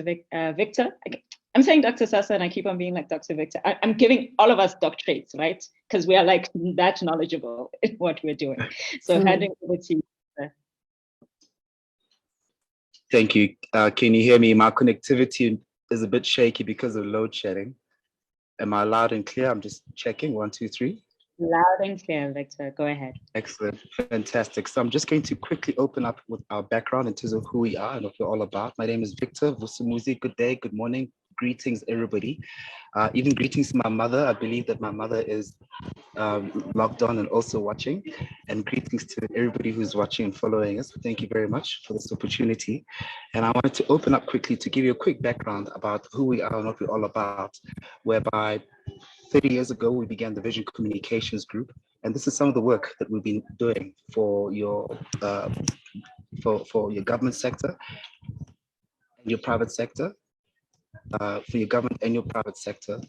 Victor. I'm saying Dr. Sasa and I keep on being like Dr. Victor. I'm giving all of us doctorates, right? Because we are like that knowledgeable in what we're doing. So handing over to you. Thank you. Can you hear me? My connectivity is a bit shaky because of load shedding. Am I loud and clear? I'm just checking. 1, 2, 3. Loud and clear, Victor. Go ahead. Excellent. Fantastic. So I'm just going to quickly open up with our background in terms of who we are and what we're all about. My name is Victor Vusumuzi. Good day, good morning, greetings, everybody. Even greetings to my mother. I believe that my mother is logged on and also watching. And greetings to everybody who's watching and following us. Thank you very much for this opportunity. And I wanted to open up quickly to give you a quick background about who we are and what we're all about, whereby 30 years ago, we began the Vision Communications Group, and this is some of the work that we've been doing for your government sector and your private sector. For your government and your private sector,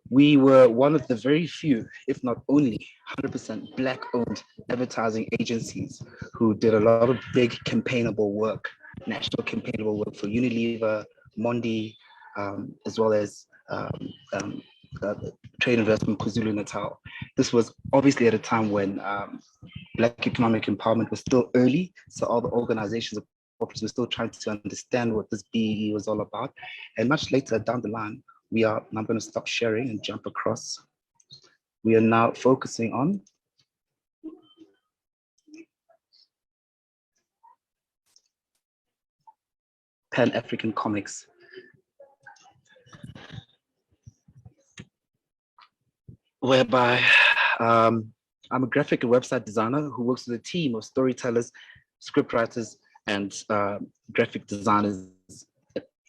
we were one of the very few, if not only, 100% Black-owned advertising agencies who did a lot of big campaignable work, national campaignable work for Unilever, Mondi, as well as Trade Investment KwaZulu-Natal. This was obviously at a time when Black economic empowerment was still early, so all the organizations were still trying to understand what this BEE was all about. And much later down the line, I'm going to stop sharing and jump across. We are now focusing on Pan-African comics. Whereby I'm a graphic and website designer who works with a team of storytellers, scriptwriters, and graphic designers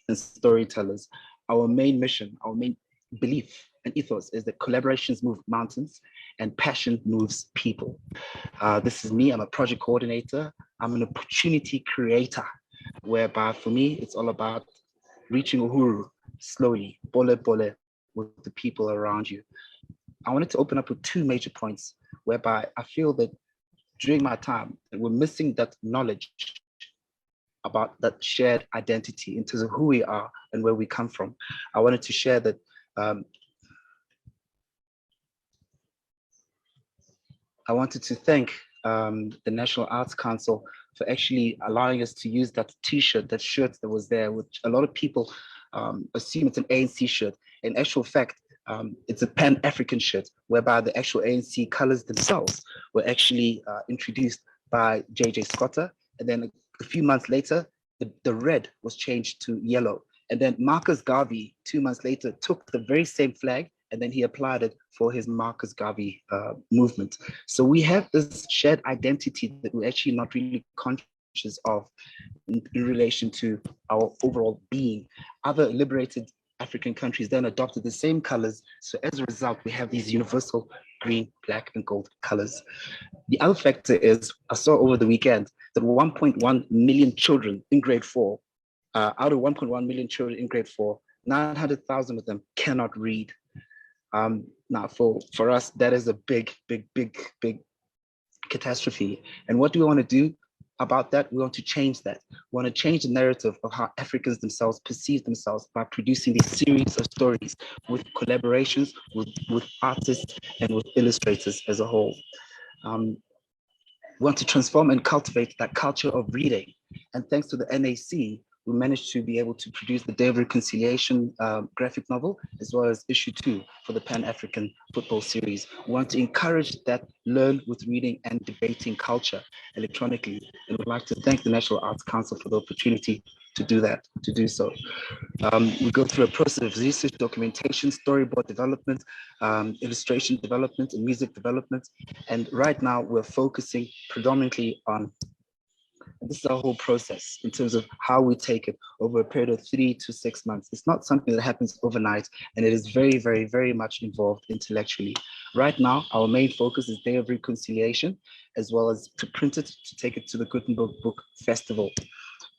and storytellers. Our main mission, our main belief and ethos is that collaborations move mountains and passion moves people. This is me, I'm a project coordinator. I'm an opportunity creator, whereby for me, it's all about reaching uhuru slowly, bole bole, with the people around you. I wanted to open up with 2 major points, whereby I feel that during my time, we're missing that knowledge about that shared identity in terms of who we are and where we come from. I wanted to share that I wanted to thank the National Arts Council for actually allowing us to use that t-shirt, that shirt that was there, which a lot of people assume it's an ANC shirt. In actual fact, it's a Pan-African shirt, whereby the actual ANC colors themselves were actually introduced by J.J. Scotter. And then a few months later, the red was changed to yellow. And then Marcus Garvey, 2 months later, took the very same flag and then he applied it for his Marcus Garvey movement. So we have this shared identity that we're actually not really conscious of in relation to our overall being. Other liberated African countries then adopted the same colors. So as a result, we have these universal green, black, and gold colors. The other factor is, I saw over the weekend that 1.1 million children in grade 4, out of 1.1 million children in grade 4, 900,000 of them cannot read. Now, for us, that is a big catastrophe. And what do we want to do about that? We want to change that. We want to change the narrative of how Africans themselves perceive themselves by producing these series of stories with collaborations with artists and with illustrators as a whole. We want to transform and cultivate that culture of reading. And thanks to the NAC, we managed to be able to produce the Day of Reconciliation graphic novel, as well as issue 2 for the Pan-African football series. We want to encourage that learn with reading and debating culture electronically. And we'd like to thank the National Arts Council for the opportunity to do so. We go through a process of research, documentation, storyboard development, illustration development, and music development. And right now we're focusing predominantly on, this is our whole process in terms of how we take it over a period of 3 to 6 months. It's not something that happens overnight, and it is very much involved intellectually. Right now, our main focus is Day of Reconciliation, as well as to print it, to take it to the Gutenberg Book Festival.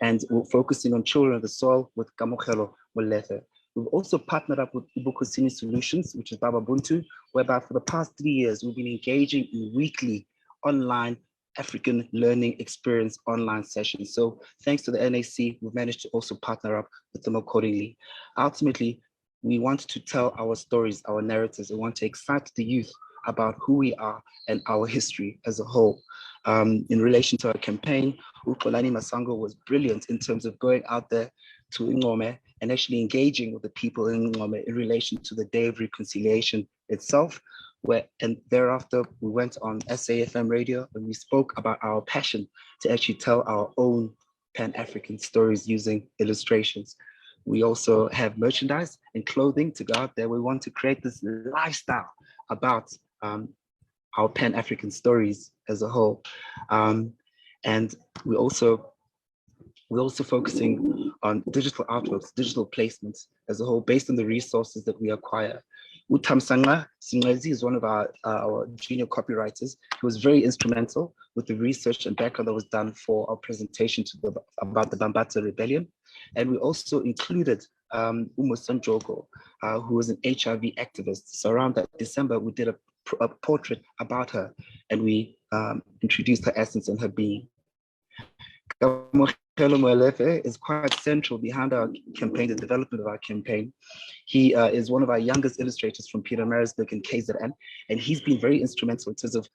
And we're focusing on Children of the Soil with Kamogelo Molefe. We've also partnered up with Ibukosini Solutions, which is Baba Buntu, whereby for the past 3 years, we've been engaging in weekly online African learning experience online sessions. So thanks to the NAC, we've managed to also partner up with them accordingly. Ultimately, we want to tell our stories, our narratives. We want to excite the youth about who we are and our history as a whole. In relation to our campaign, Ukolani Masango was brilliant in terms of going out there to Ngome and actually engaging with the people in Ngome in relation to the Day of Reconciliation itself. And thereafter, we went on SAFM radio and we spoke about our passion to actually tell our own Pan-African stories using illustrations. We also have merchandise and clothing to go out there. We want to create this lifestyle about our Pan-African stories as a whole. And we're also focusing on digital artworks, digital placements as a whole, based on the resources that we acquire. Utamsanga Singlezi is one of our junior copywriters. He was very instrumental with the research and background that was done for our presentation about the Bambata Rebellion. And we also included Umuson Jogo, who was an HIV activist. So around that December, we did a portrait about her, and we introduced her essence and her being. Is quite central behind our campaign, the development of our campaign. He is one of our youngest illustrators from Pietermaritzburg and KZN, and he's been very instrumental in terms of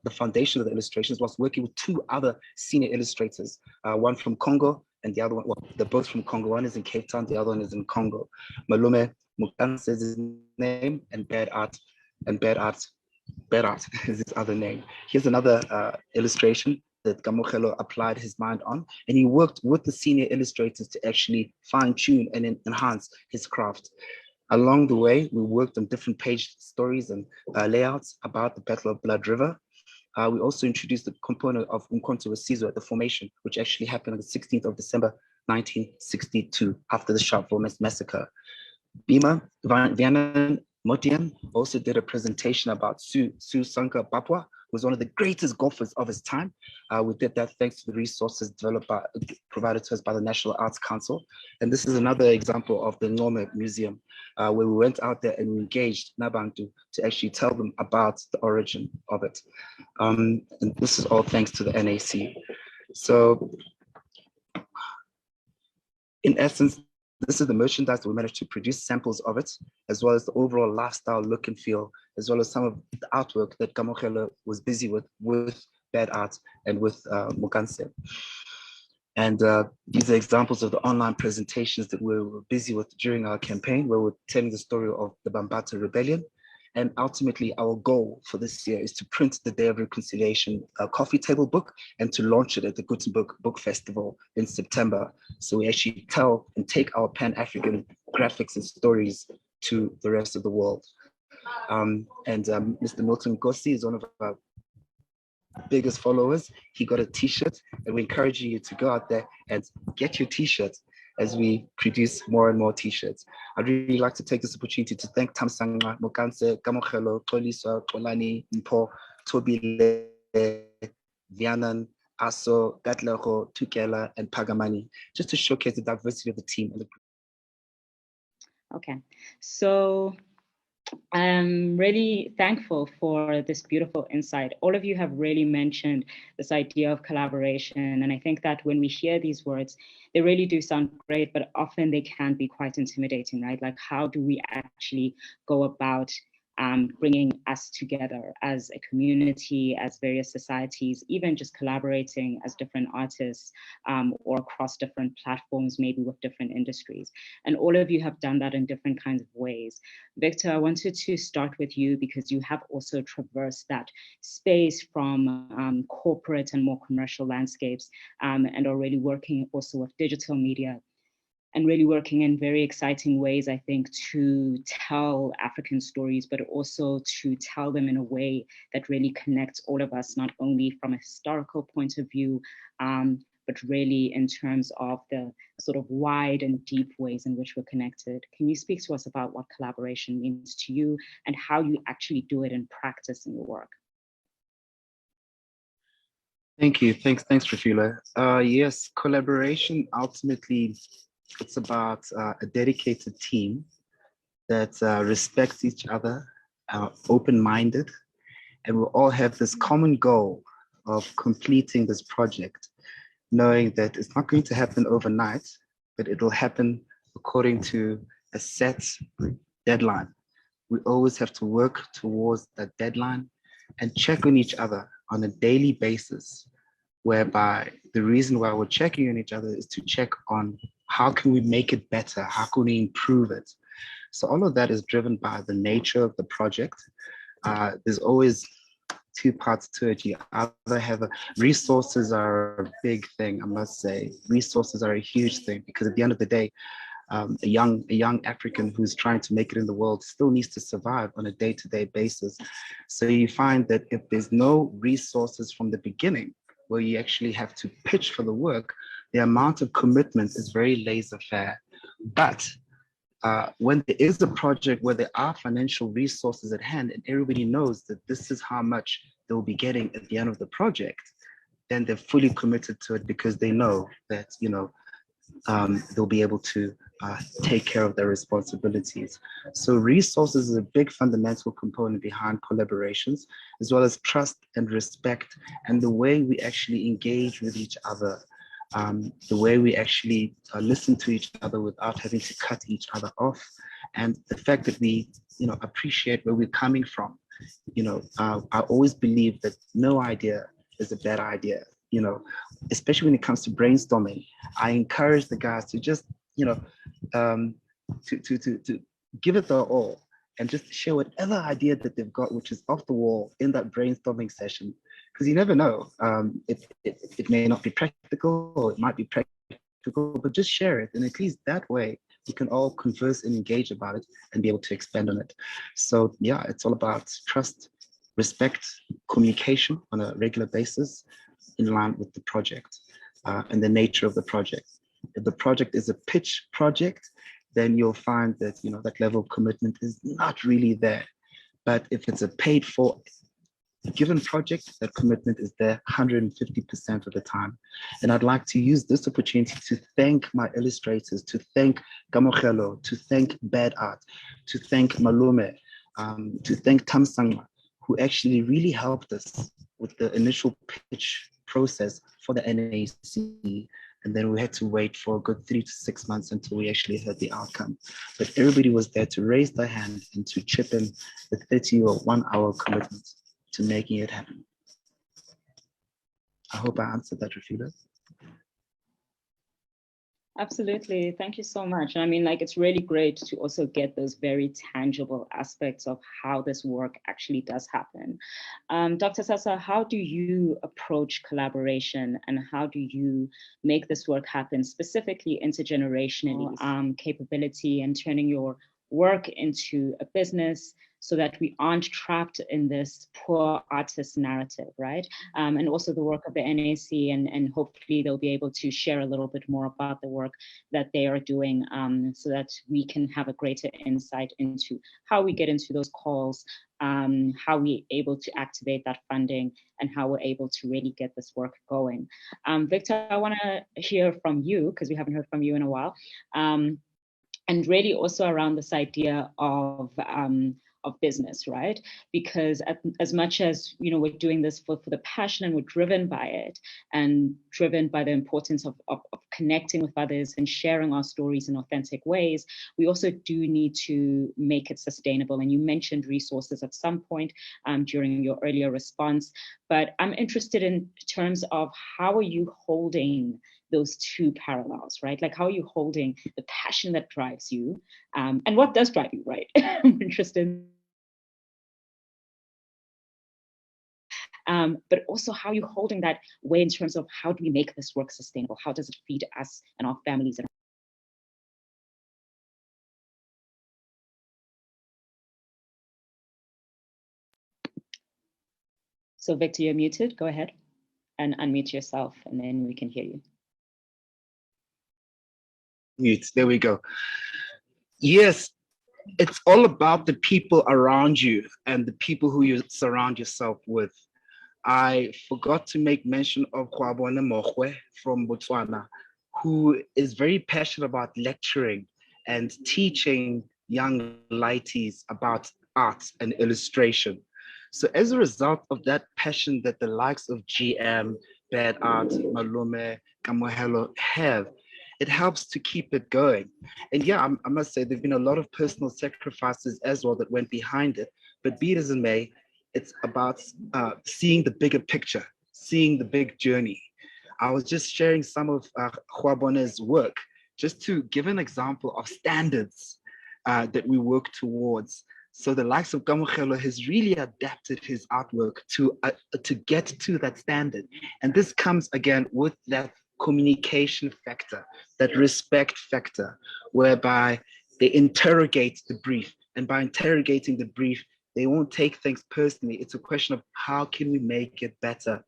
the foundation of the illustrations, whilst working with two other senior illustrators, one from Congo and the other one, well, they're both from Congo. One is in Cape Town, the other one is in Congo. Malume Mukan says his name, and Bad Art is his other name. Here's another illustration that Kamokhelo applied his mind on, and he worked with the senior illustrators to actually fine-tune and enhance his craft. Along the way, we worked on different page stories and layouts about the Battle of Blood River. We also introduced the component of Umkhonto weSizwe at the formation, which actually happened on the 16th of December, 1962, after the Sharpeville massacre. Bima Vianan Motian also did a presentation about Su Sanka Papua, who was one of the greatest golfers of his time. We did that thanks to the resources provided to us by the National Arts Council. And this is another example of the Ngome Museum, where we went out there and we engaged Nabantu to actually tell them about the origin of it. And this is all thanks to the NAC. So in essence, this is the merchandise that we managed to produce samples of it, as well as the overall lifestyle look and feel, as well as some of the artwork that Kamokhelo was busy with Bad Art and with Mukanse. And these are examples of the online presentations that we were busy with during our campaign, where we're telling the story of the Bambata Rebellion. And ultimately, our goal for this year is to print the Day of Reconciliation coffee table book and to launch it at the Gutenberg Book Festival in September. So we actually tell and take our Pan-African graphics and stories to the rest of the world. Mr. Milton Gossi is one of our biggest followers. He got a t-shirt, and we encourage you to go out there and get your t-shirt as we produce more and more t-shirts. I'd really like to take this opportunity to thank Tamsanga, Mokanse, Kamokhelo, Xolisa, Xolani, Mpo, Tobile, Vianan, Aso, Gatlego, Tukela, and Pagamani, just to showcase the diversity of the team and the group. Okay, so I'm really thankful for this beautiful insight. All of you have really mentioned this idea of collaboration. And I think that when we hear these words, they really do sound great, but often they can be quite intimidating, right? Like, how do we actually go about bringing us together as a community, as various societies, even just collaborating as different artists or across different platforms, maybe with different industries. And all of you have done that in different kinds of ways. Victor, I wanted to start with you because you have also traversed that space from corporate and more commercial landscapes and are really working also with digital media and really working in very exciting ways, I think, to tell African stories, but also to tell them in a way that really connects all of us, not only from a historical point of view, but really in terms of the sort of wide and deep ways in which we're connected. Can you speak to us about what collaboration means to you and how you actually do it in practice in your work? Thank you. Thanks, Rafila. Yes, collaboration ultimately, it's about a dedicated team that respects each other, open-minded, and we all have this common goal of completing this project, knowing that it's not going to happen overnight, but it'll happen according to a set deadline. We always have to work towards that deadline and check on each other on a daily basis, whereby the reason why we're checking on each other is to check on how can we make it better? How can we improve it? So all of that is driven by the nature of the project. There's always two parts to it. You either have resources are a big thing, I must say. Resources are a huge thing because at the end of the day, a young African who's trying to make it in the world still needs to survive on a day-to-day basis. So you find that if there's no resources from the beginning, where you actually have to pitch for the work, the amount of commitment is very laissez-faire. But when there is a project where there are financial resources at hand and everybody knows that this is how much they'll be getting at the end of the project, then they're fully committed to it because they know that, you know, they'll be able to take care of their responsibilities. So resources is a big fundamental component behind collaborations, as well as trust and respect and the way we actually engage with each other. The way we actually listen to each other without having to cut each other off, and the fact that we, you know, appreciate where we're coming from. You know, I always believe that no idea is a bad idea. You know, especially when it comes to brainstorming, I encourage the guys to just, you know, to give it their all and just share whatever idea that they've got, which is off the wall in that brainstorming session. Because you never know, it may not be practical or it might be practical, but just share it. And at least that way, you can all converse and engage about it and be able to expand on it. So yeah, it's all about trust, respect, communication on a regular basis in line with the project and the nature of the project. If the project is a pitch project, then you'll find that, you know, that level of commitment is not really there. But if it's a paid for given project, that commitment is there 150% of the time. And I'd like to use this opportunity to thank my illustrators, to thank Gamogelo, to thank Bad Art, to thank Malume, to thank Tamsangma, who actually really helped us with the initial pitch process for the NAC. And then we had to wait for a good 3 to 6 months until we actually heard the outcome. But everybody was there to raise their hand and to chip in the 30 or 1 hour commitment to making it happen. I hope I answered that, Rafida. Absolutely. Thank you so much. And I mean, like, it's really great to also get those very tangible aspects of how this work actually does happen. Dr. Sasa, how do you approach collaboration and how do you make this work happen, specifically intergenerationally, capability and turning your work into a business so that we aren't trapped in this poor artist narrative, right? And also the work of the NAC, and hopefully they'll be able to share a little bit more about the work that they are doing so that we can have a greater insight into how we get into those calls, how we're able to activate that funding, and how we're able to really get this work going. Victor, I wanna hear from you, because we haven't heard from you in a while. And really also around this idea of business, right? Because as much as, you know, we're doing this for the passion and we're driven by it and driven by the importance of connecting with others and sharing our stories in authentic ways, we also do need to make it sustainable. And you mentioned resources at some point during your earlier response, but I'm interested in terms of how are you holding those two parallels, right? Like, how are you holding the passion that drives you and what does drive you, right? I'm interested. But also how are you holding that way in terms of how do we make this work sustainable? How does it feed us and our families? So Victor, you're muted. Go ahead and unmute yourself and then we can hear you. Mute, there we go. Yes, it's all about the people around you and the people who you surround yourself with. I forgot to make mention of Kwabone Mohwe from Botswana, who is very passionate about lecturing and teaching young lighties about art and illustration. So as a result of that passion that the likes of GM, Bad Art, Malume, Kamohelo have, it helps to keep it going. And yeah, I must say there've been a lot of personal sacrifices as well that went behind it. But be it as it may, it's about seeing the bigger picture, seeing the big journey. I was just sharing some of Juabone's work, just to give an example of standards that we work towards. So the likes of Kamohelo has really adapted his artwork to get to that standard. And this comes again with that communication factor, that respect factor, whereby they interrogate the brief. And by interrogating the brief, they won't take things personally. It's a question of how can we make it better?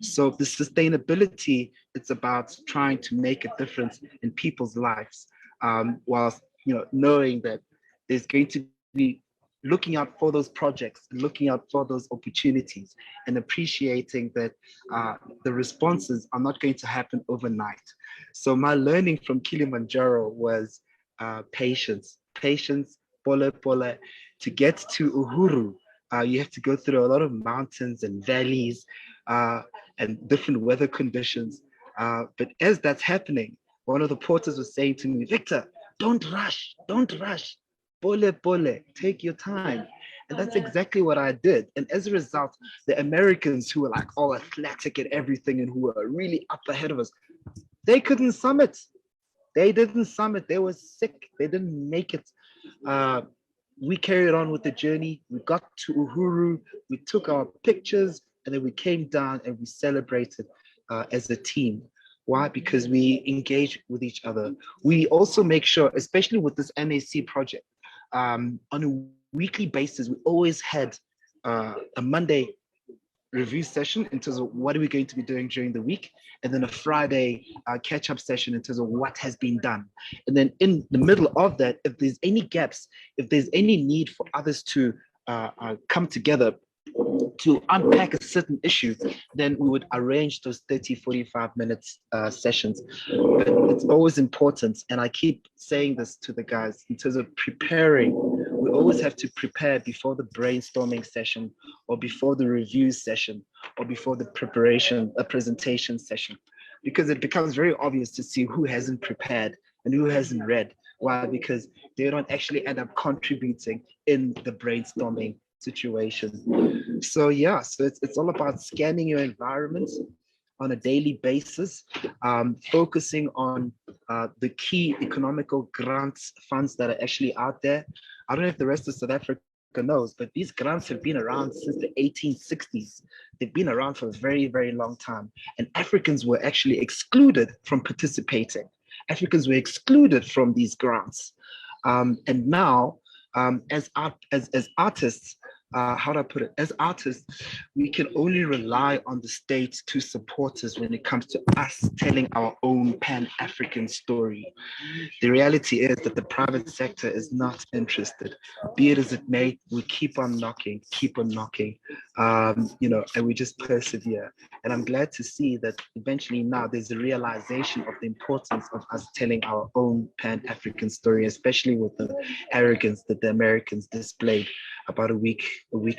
So the sustainability, it's about trying to make a difference in people's lives, whilst knowing that there's going to be looking out for those projects, looking out for those opportunities, and appreciating that the responses are not going to happen overnight. So my learning from Kilimanjaro was patience, pole, to get to Uhuru. You have to go through a lot of mountains and valleys and different weather conditions. But as that's happening, one of the porters was saying to me, Victor, don't rush, pole, take your time. And that's exactly what I did. And as a result, the Americans who were like all athletic and everything and who were really up ahead of us, they couldn't summit. They didn't summit. They were sick. They didn't make it. We carried on with the journey. We got to Uhuru. We took our pictures, and then we came down and we celebrated as a team. Why? Because we engage with each other. We also make sure, especially with this NAC project, on a weekly basis, we always had a Monday review session in terms of what are we going to be doing during the week, and then a Friday catch-up session in terms of what has been done. And then in the middle of that, if there's any gaps, if there's any need for others to come together to unpack a certain issue, then we would arrange those 30, 45 minutes sessions. But it's always important, and I keep saying this to the guys, in terms of preparing, we always have to prepare before the brainstorming session, or before the review session, or before the presentation session, because it becomes very obvious to see who hasn't prepared and who hasn't read. Why? Because they don't actually end up contributing in the brainstorming situation. So yeah, so it's all about scanning your environment on a daily basis, focusing on the key economical grants funds that are actually out there. I don't know if the rest of South Africa knows, but these grants have been around since the 1860s. They've been around for a very, very long time. And Africans were actually excluded from participating. Africans were excluded from these grants. And now, as artists, how do I put it? As artists, we can only rely on the state to support us when it comes to us telling our own Pan-African story. The reality is that the private sector is not interested. Be it as it may, we keep on knocking, and we just persevere. And I'm glad to see that eventually now there's a realization of the importance of us telling our own Pan-African story, especially with the arrogance that the Americans displayed about a week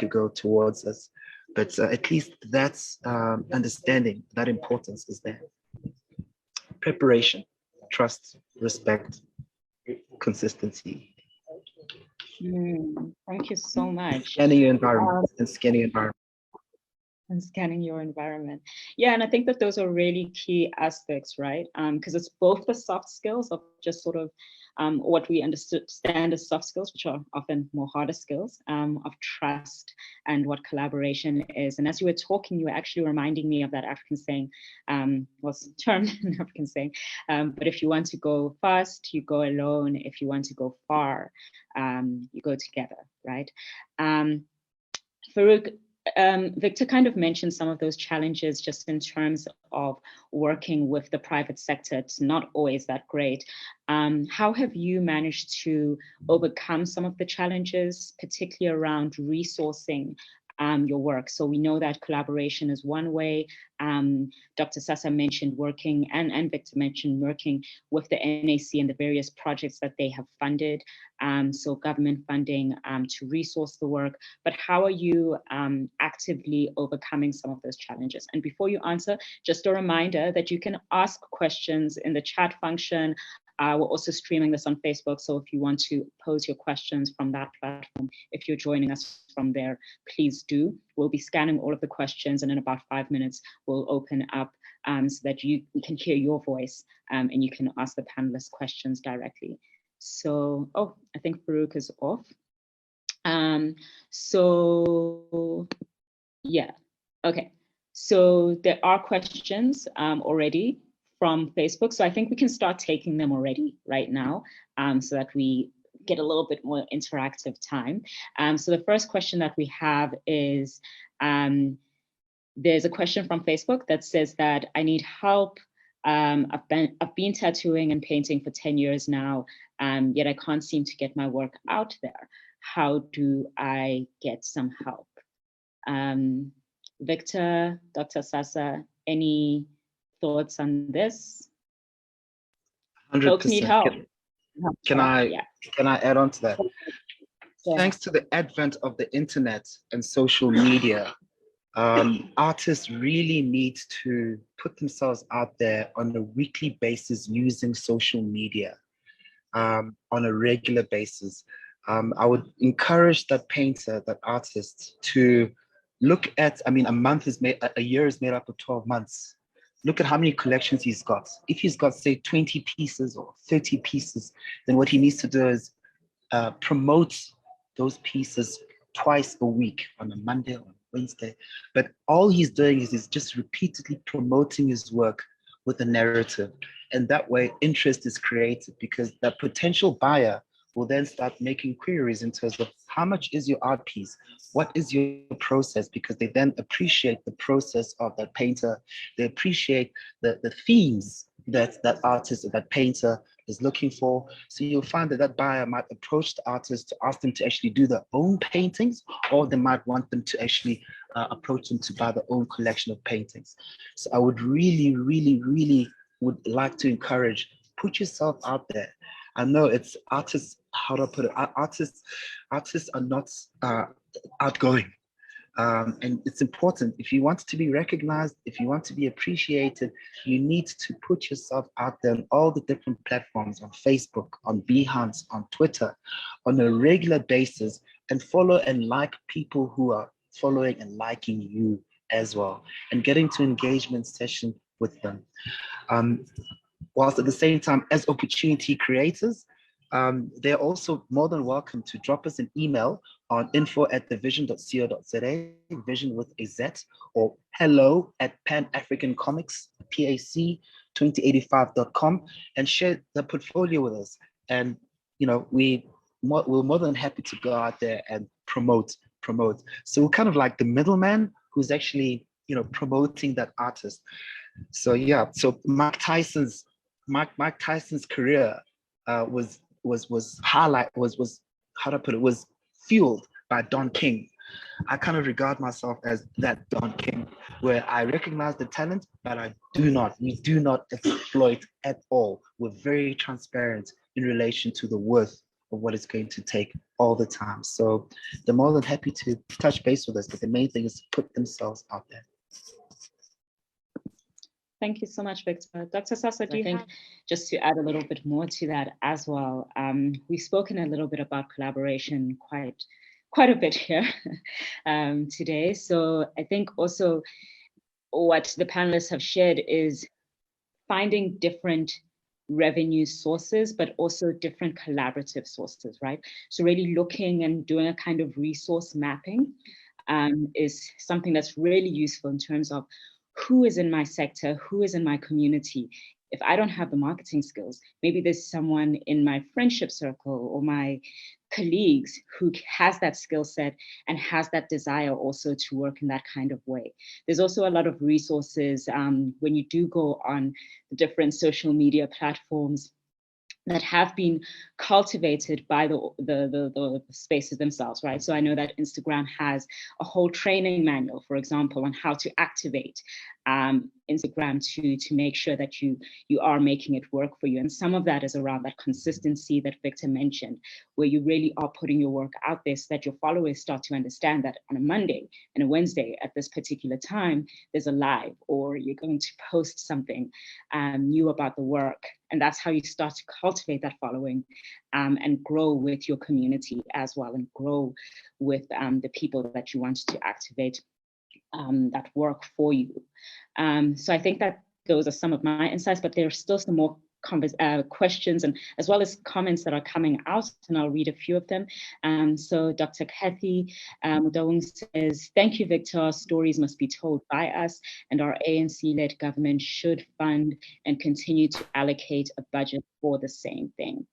ago towards us. But at least that's understanding that importance is there. Preparation, trust, respect, consistency. Thank you so much. Scanning your environment and scanning environment. And scanning your environment. Yeah, and I think that those are really key aspects, right? Because it's both the soft skills of just sort of what we understand as soft skills, which are often more harder skills, of trust and what collaboration is. And as you were talking, you were actually reminding me of that African saying, what's the term, an African saying, but if you want to go fast, you go alone. If you want to go far, you go together, right? Farouk, Victor kind of mentioned some of those challenges just in terms of working with the private sector. It's not always that great. How have you managed to overcome some of the challenges, particularly around resourcing your work. So we know that collaboration is one way. Dr. Sasa mentioned working, and Victor mentioned working with the NAC and the various projects that they have funded. So government funding to resource the work. But how are you actively overcoming some of those challenges? And before you answer, just a reminder that you can ask questions in the chat function. We're also streaming this on Facebook, so if you want to pose your questions from that platform, if you're joining us from there, please do. We'll be scanning all of the questions, and in about 5 minutes, we'll open up so that we can hear your voice and you can ask the panelists questions directly. So, oh, I think Farouk is off. So, yeah, okay. So there are questions already from Facebook. So I think we can start taking them already right now so that we get a little bit more interactive time. So the first question that we have is, there's a question from Facebook that says that I need help. I've been tattooing and painting for 10 years now, yet I can't seem to get my work out there. How do I get some help? Victor, Dr. Sasa, any thoughts on this? 100%. Folks need help. Can I add on to that? Yeah. Thanks to the advent of the internet and social media, artists really need to put themselves out there on a weekly basis using social media on a regular basis. I would encourage that painter, that artist, to look at, I mean, a year is made up of 12 months. Look at how many collections he's got. If he's got, say, 20 pieces or 30 pieces, then what he needs to do is promote those pieces twice a week, on a Monday or Wednesday. But all he's doing is he's just repeatedly promoting his work with a narrative. And that way interest is created, because that potential buyer will then start making queries in terms of how much is your art piece? What is your process? Because they then appreciate the process of that painter. They appreciate the themes that that artist or that painter is looking for. So you'll find that that buyer might approach the artist to ask them to actually do their own paintings, or they might want them to actually approach them to buy their own collection of paintings. So I would really, really, really would like to encourage, put yourself out there. I know it's artists, how do I put it? Artists are not outgoing. And it's important. If you want to be recognized, if you want to be appreciated, you need to put yourself out there on all the different platforms, on Facebook, on Behance, on Twitter, on a regular basis, and follow and like people who are following and liking you as well, and get into engagement session with them. Whilst at the same time, as opportunity creators, they're also more than welcome to drop us an email on info@thevision.co.za, vision with a Z, or hello@panafricancomics, PAC2085.com, and share the portfolio with us. And we're more than happy to go out there and promote. So we're kind of like the middleman who's actually promoting that artist. So yeah, so Mike Tyson's career was how to put it, was fueled by Don King. I kind of regard myself as that Don King, where I recognize the talent, but we do not exploit at all. We're very transparent in relation to the worth of what it's going to take all the time. So they're more than happy to touch base with us, but the main thing is to put themselves out there. Thank you so much, Victor. Dr. Sasa, do you think, just to add a little bit more to that as well, we've spoken a little bit about collaboration quite a bit here today. So I think also what the panelists have shared is finding different revenue sources, but also different collaborative sources, right? So really looking and doing a kind of resource mapping is something that's really useful in terms of who is in my sector, who is in my community. If I don't have the marketing skills, maybe there's someone in my friendship circle or my colleagues who has that skill set and has that desire also to work in that kind of way. There's also a lot of resources when you do go on the different social media platforms. that have been cultivated by the spaces themselves, right? So I know that Instagram has a whole training manual, for example, on how to activate Instagram to make sure that you are making it work for you. And some of that is around that consistency that Victor mentioned, where you really are putting your work out there so that your followers start to understand that on a Monday and a Wednesday at this particular time, there's a live, or you're going to post something new about the work. And that's how you start to cultivate that following and grow with your community as well, and grow with the people that you want to activate that work for you. So I think that those are some of my insights, but there are still some more questions and as well as comments that are coming out, and I'll read a few of them. So Dr. Kathy Mudawung says, thank you, Victor. Stories must be told by us, and our ANC-led government should fund and continue to allocate a budget for the same thing.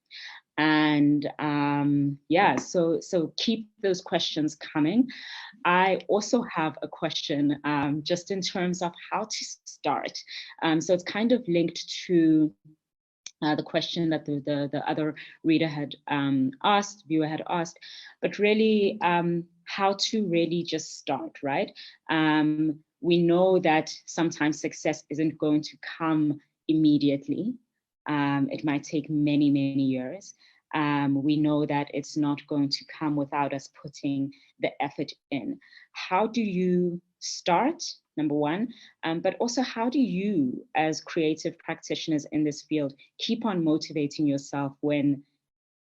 And yeah, so keep those questions coming. I also have a question just in terms of how to start. So it's kind of linked to the question that the other reader had viewer had asked, but really how to really just start, right? We know that sometimes success isn't going to come immediately. It might take many, many years. We know that it's not going to come without us putting the effort in. How do you start, number one, but also how do you, as creative practitioners in this field, keep on motivating yourself when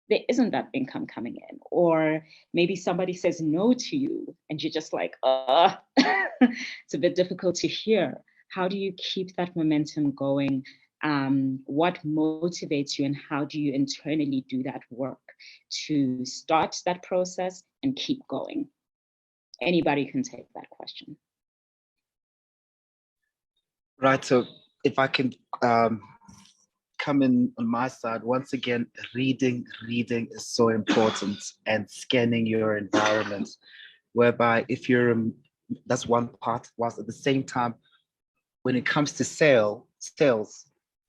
there isn't that income coming in, or maybe somebody says no to you and you're just like, it's a bit difficult to hear. How do you keep that momentum going? What motivates you, and how do you internally do that work to start that process and keep going? Anybody can take that question. Right, so if I can come in on my side, once again, reading is so important, and scanning your environment, whereby if you're, that's one part, whilst at the same time, when it comes to sales,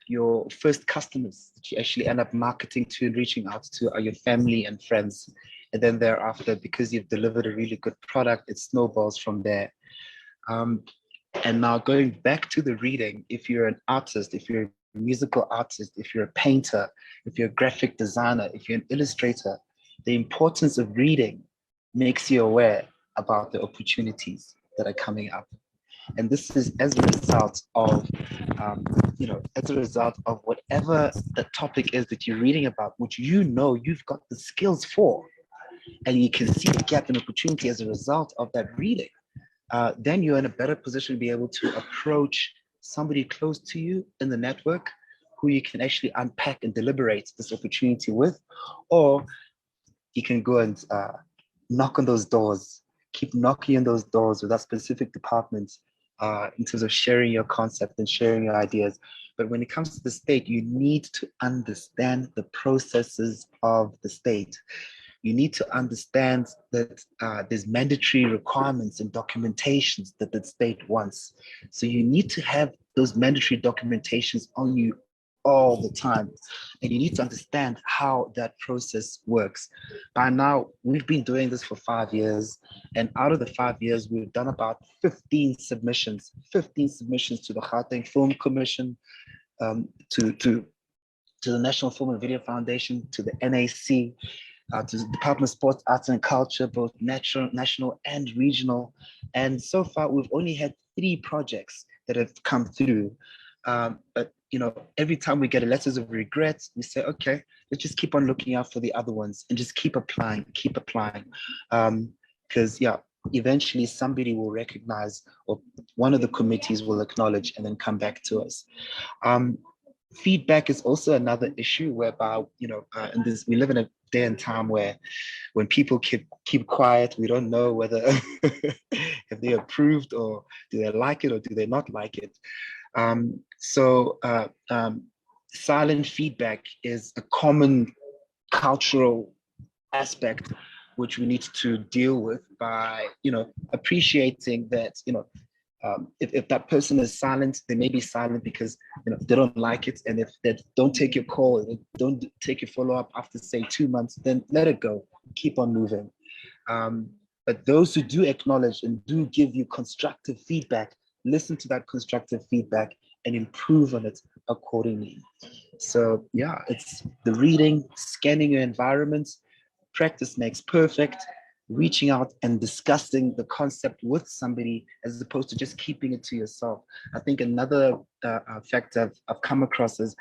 your first customers that you actually end up marketing to and reaching out to are your family and friends. And then thereafter, because you've delivered a really good product, it snowballs from there. And now going back to the reading, if you're an artist, if you're a musical artist, if you're a painter, if you're a graphic designer, if you're an illustrator, the importance of reading makes you aware about the opportunities that are coming up. And this is as a result of, as a result of whatever the topic is that you're reading about, which you know you've got the skills for, and you can see the gap in opportunity as a result of that reading. Then you're in a better position to be able to approach somebody close to you in the network who you can actually unpack and deliberate this opportunity with, or you can go and knock on those doors, keep knocking on those doors with that specific department in terms of sharing your concept and sharing your ideas. But when it comes to the state, you need to understand the processes of the state. You need to understand that there's mandatory requirements and documentations that the state wants. So you need to have those mandatory documentations on you all the time. And you need to understand how that process works. By now, we've been doing this for 5 years. And out of the 5 years, we've done about 15 submissions to the Gauteng Film Commission, to the National Film and Video Foundation, to the NAC, to the Department of Sports, Arts and Culture, both national and regional. And so far, we've only had 3 projects that have come through. But every time we get a letters of regret, we say, okay, let's just keep on looking out for the other ones and just keep applying. Because eventually somebody will recognize, or one of the committees will acknowledge and then come back to us. Feedback is also another issue whereby, we live in a day and time where when people keep quiet, we don't know whether if they approved, or do they like it, or do they not like it. Silent feedback is a common cultural aspect which we need to deal with by, appreciating that, If that person is silent, they may be silent because they don't like it. And if they don't take your call, don't take your follow-up after say 2 months, then let it go. Keep on moving. But those who do acknowledge and do give you constructive feedback, listen to that constructive feedback and improve on it accordingly. So yeah, it's the reading, scanning your environment, practice makes perfect, reaching out and discussing the concept with somebody as opposed to just keeping it to yourself. I think another factor I've come across is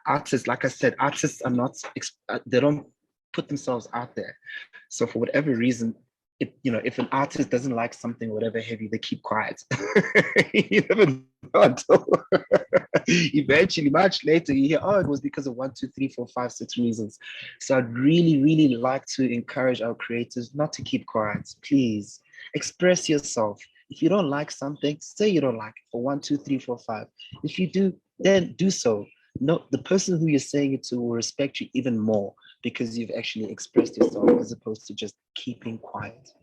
artists, like I said, artists are not, they don't put themselves out there. So for whatever reason, if an artist doesn't like something, whatever heavy, they keep quiet. You never know until eventually, much later, you hear, oh, it was because of 1, 2, 3, 4, 5, 6 reasons. So I'd really, really like to encourage our creators not to keep quiet. Please express yourself. If you don't like something, say you don't like it for 1, 2, 3, 4, 5. If you do, then do so. No, the person who you're saying it to will respect you even more because you've actually expressed yourself as opposed to just keeping quiet.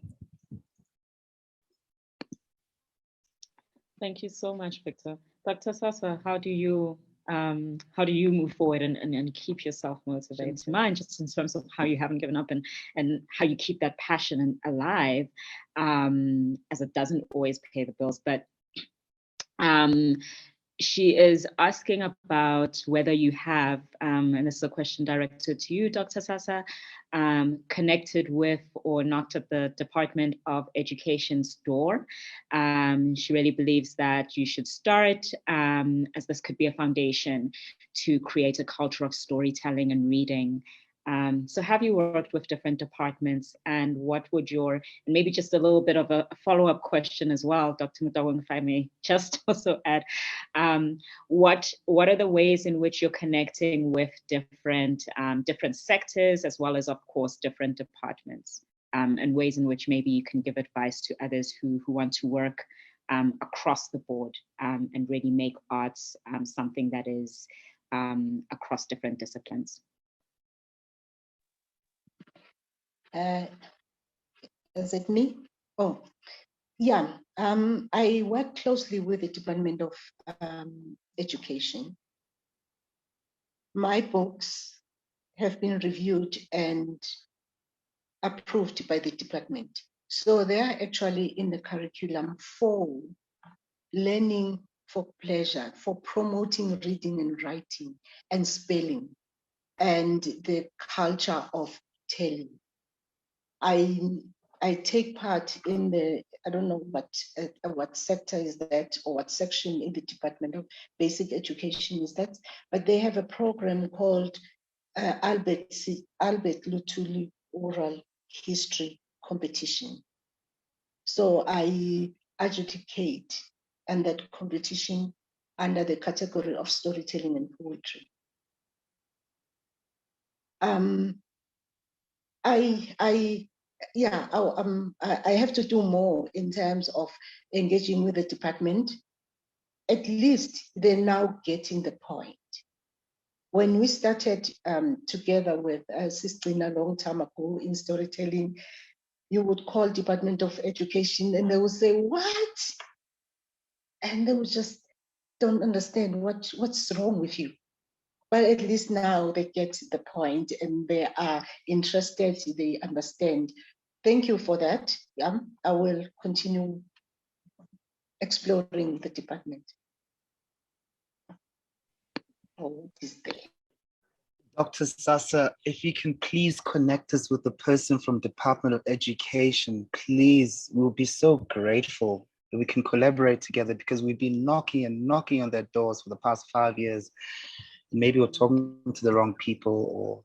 Thank you so much, Victor. Dr. Sasa, how do you move forward and keep yourself motivated? Mine, just in terms of how you haven't given up and how you keep that passion alive, as it doesn't always pay the bills, but she is asking about whether you have, and this is a question directed to you, Dr. Sasa, connected with or knocked at the Department of Education's door. She really believes that you should start, as this could be a foundation to create a culture of storytelling and reading. So have you worked with different departments, and what would and maybe just a little bit of a follow-up question as well, Dr. Mutawang, if I may just also add, what are the ways in which you're connecting with different sectors, as well as, of course, different departments, and ways in which maybe you can give advice to others who want to work across the board, and really make arts something that is across different disciplines? Is it me? Oh, yeah. I work closely with the Department of Education. My books have been reviewed and approved by the department. So they are actually in the curriculum for learning for pleasure, for promoting reading and writing and spelling and the culture of telling. I take part in I don't know what sector is that, or what section in the Department of Basic Education is that, but they have a program called Albert Luthuli Oral History Competition. So I adjudicate in that competition under the category of storytelling and poetry. I have to do more in terms of engaging with the department. At least they're now getting the point. When we started together with Sistina a long time ago in storytelling, you would call Department of Education and they would say, what? And they would just don't understand what's wrong with you. But at least now they get the point and they are interested, they understand. Thank you for that. Yeah, I will continue exploring the department. Oh, is there? Dr. Sasa, if you can please connect us with the person from Department of Education, please, we'll be so grateful that we can collaborate together, because we've been knocking on their doors for the past 5 years. Maybe we're talking to the wrong people, or,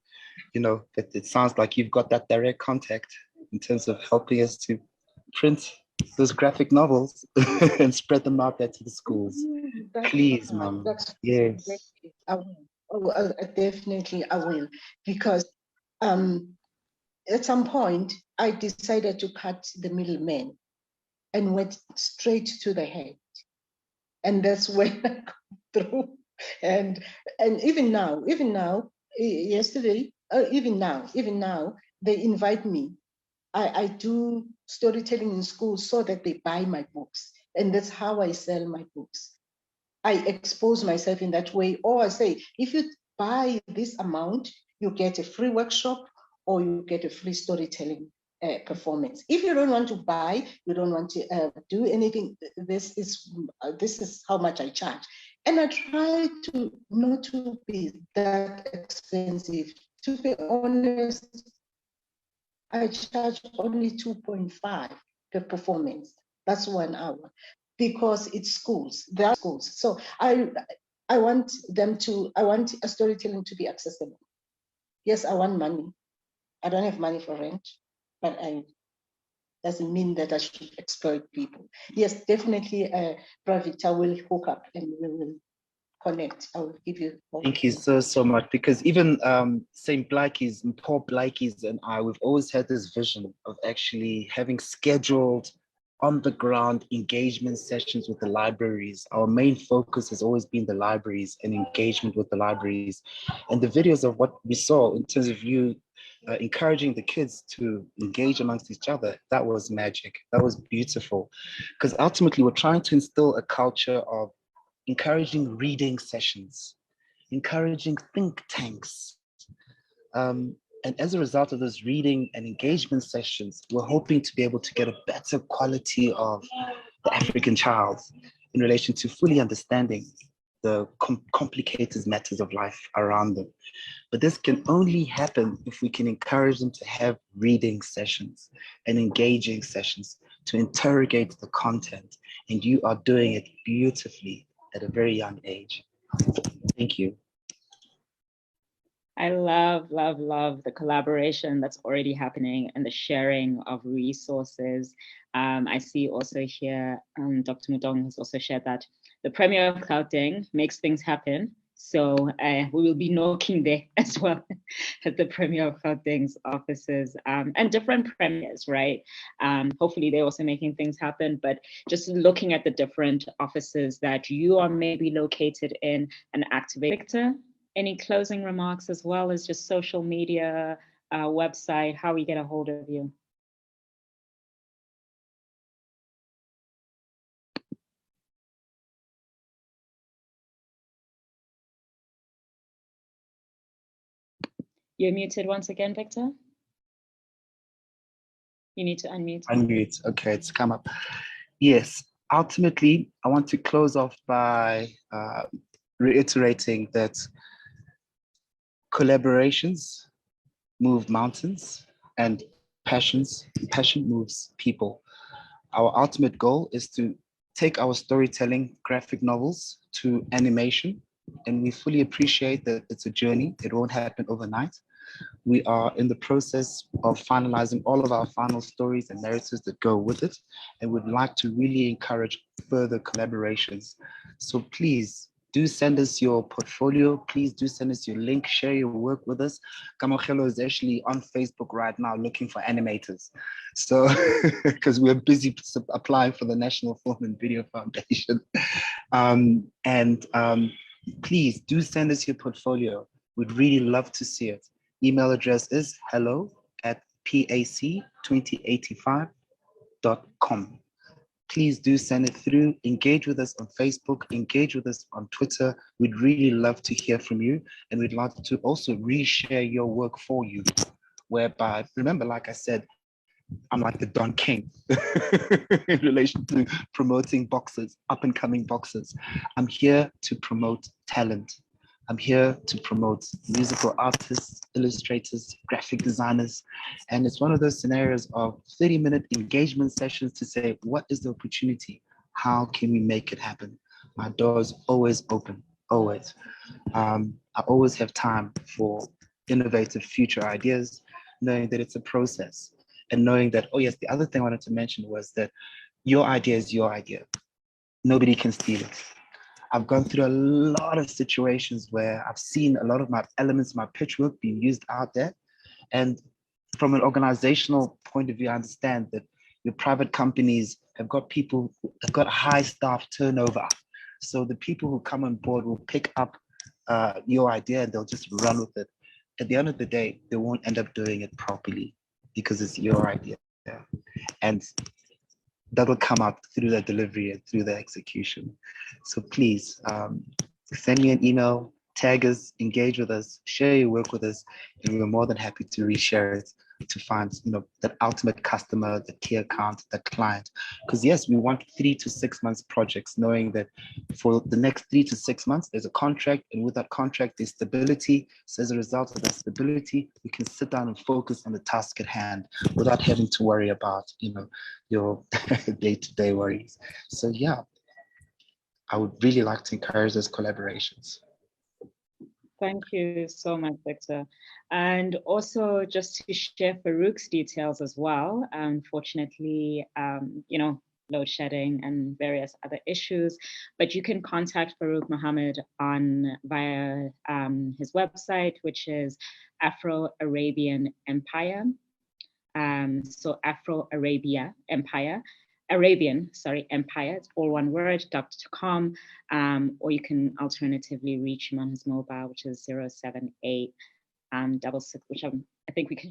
it sounds like you've got that direct contact in terms of helping us to print those graphic novels and spread them out there to the schools. Please, Mom. Yes. I will. Definitely I will, because at some point I decided to cut the middleman and went straight to the head. And that's when I got through. And even now, yesterday, even now, they invite me. I do storytelling in school so that they buy my books. And that's how I sell my books. I expose myself in that way, or I say, if you buy this amount, you get a free workshop or you get a free storytelling performance. If you don't want to buy, you don't want to do anything, this is how much I charge. And I try to not to be that expensive. To be honest, I charge only 2.5 per performance. That's 1 hour, because it's schools. There are schools. So I want a storytelling to be accessible. Yes, I want money. I don't have money for rent, but I doesn't mean that I should exploit people. Yes, definitely, Pravit, I will hook up and we will connect. I will give you all. Thank you so much, because even St. Blackies and Paul Blackies and I, we've always had this vision of actually having scheduled on the ground engagement sessions with the libraries. Our main focus has always been the libraries and engagement with the libraries. And the videos of what we saw in terms of you encouraging the kids to engage amongst each other, that was magic. That was beautiful. Because ultimately we're trying to instill a culture of encouraging reading sessions, encouraging think tanks. And as a result of those reading and engagement sessions, we're hoping to be able to get a better quality of the African child in relation to fully understanding the complicated matters of life around them. But this can only happen if we can encourage them to have reading sessions and engaging sessions to interrogate the content. And you are doing it beautifully at a very young age. Thank you. I love the collaboration that's already happening and the sharing of resources. I see also here, Dr. Mudong has also shared that the Premier of Gauteng makes things happen. So we will be knocking there as well at the Premier of Gauteng's offices and different premiers, right? Hopefully they're also making things happen, but just looking at the different offices that you are maybe located in and activate. Victor, any closing remarks, as well as just social media, website, how we get a hold of you? You're muted once again, Victor. You need to unmute. Unmute, okay, it's come up. Yes, ultimately, I want to close off by reiterating that collaborations move mountains and passion moves people. Our ultimate goal is to take our storytelling graphic novels to animation, and we fully appreciate that it's a journey. It won't happen overnight. We are in the process of finalizing all of our final stories and narratives that go with it, and would like to really encourage further collaborations. So please do send us your portfolio. Please do send us your link, share your work with us. Kamokhelo is actually on Facebook right now looking for animators. So, because we're busy applying for the National Film and Video Foundation. Please do send us your portfolio. We'd really love to see it. Email address is hello@PAC2085.com. Please do send it through. Engage with us on Facebook, engage with us on Twitter. We'd really love to hear from you, and we'd like to also reshare your work for you, whereby, remember, like I said, I'm like the Don King in relation to promoting boxers, up and coming boxers. I'm here to promote talent. I'm here to promote musical artists, illustrators, graphic designers. And it's one of those scenarios of 30-minute engagement sessions to say, what is the opportunity? How can we make it happen? My door is always open, always. I always have time for innovative future ideas, knowing that it's a process. And knowing that, oh yes, the other thing I wanted to mention was that your idea is your idea. Nobody can steal it. I've gone through a lot of situations where I've seen a lot of my elements, my pitch work being used out there. And from an organizational point of view, I understand that your private companies have got people, have got a high staff turnover. So the people who come on board will pick up your idea and they'll just run with it. At the end of the day, they won't end up doing it properly because it's your idea. And that will come out through the delivery and through the execution. So please send me an email, tag us, engage with us, share your work with us, and we're more than happy to reshare it to find, you know, that ultimate customer, the key account, the client. Because yes, we want 3 to 6 months projects, knowing that for the next 3 to 6 months, there's a contract, and with that contract, there's stability. So as a result of that stability, we can sit down and focus on the task at hand without having to worry about, you know, your day-to-day worries. So yeah, I would really like to encourage those collaborations. Thank you so much, Victor. And also just to share Farouk's details as well. Unfortunately, you know, load shedding and various other issues, but you can contact Farouk Mohammed via his website, which is Afro-Arabian Empire. So Afro-Arabia Empire. Arabian, sorry, Empire, it's all one word, .com, or you can alternatively reach him on his mobile, which is 078 66, which I think we can